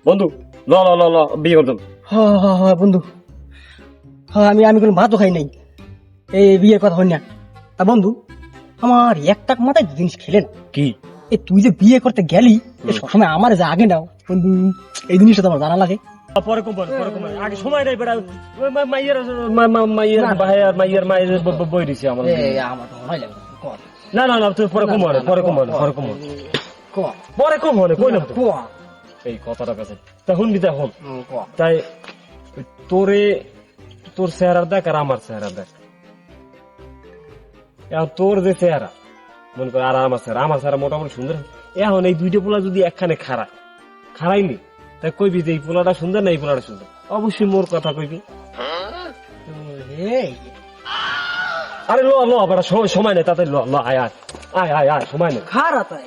বন্ধু ল ল ল ল বিয়ে করতাম। হ্যাঁ বন্ধু, হ্যাঁ আমি কোনো ভাতও খাই নাই এই বিয়ের কথা হই না। আর বন্ধু, আমার একটা মাথায় জিনিস খেলে না, কি এই তুই যে বিয়ে করতে গেলি সবসময় আমার যে আগে নাও বন্ধু, এই জিনিসটা তোমার জানা লাগে। পরে কমান আগে সময় নাই বেড়া। মাইয়ের ভাই আর মায়ের বই দিছে আমার। আমার তো মনে লাগে কর না না না তুই পরে কমান পরে কমান পরে কমান কর পরে কম হলে কই না কর এই কথাটা কাছে তখন দিতে হল। কর। তাই তোরে তোর চেহারা দেখ আর আমার চেহারা দেখ। এখন তোর যে চেহারা মনে কর আর আমার চেহারা মোটামুটি সুন্দর। এখন এই দুইটা পোলা যদি একখানে খারাইলি তাই কইবি যে এই পোলাটা সুন্দর না এই পোলাটা সুন্দর, অবশ্যই মোর কথা কইবি। এই আরে ল ল আবার সময় নেই তাতে ল ল আয় আয় আয় আয় আয় সময় নেই। খারা তাই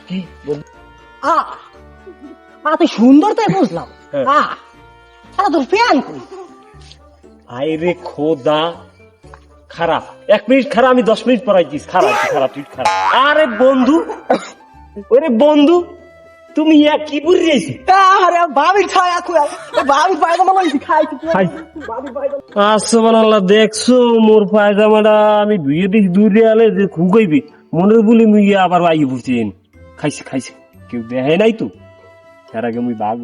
কি বল? তুই সুন্দর তাই বুঝলাম। হ্যাঁ। আরে তোর ফ্যান কই? আয় রে খোদা, খারাপ 1 মিনিট খারাপ, আমি 10 মিনিট পড়াইছিস খারাপ তুই খারাপ। আরে বন্ধু, ওরে বন্ধু তুমি কি বুঝি যাইছি? আরে ভাবি খায় আকুয়া, ভাবি পায়জামা লাইছি খাইছি খাই। ভাবি পায়জামা। সুবহানাল্লাহ, দেখছো মোর পায়জামাটা আমি ধুয়ে দিই দূরে আলে যে খুঁকইবি মনে বলি মুই আবার আই বুঝছেন খাইছি কেউ দেখে নাই তো, তার আগে মুই বাঘ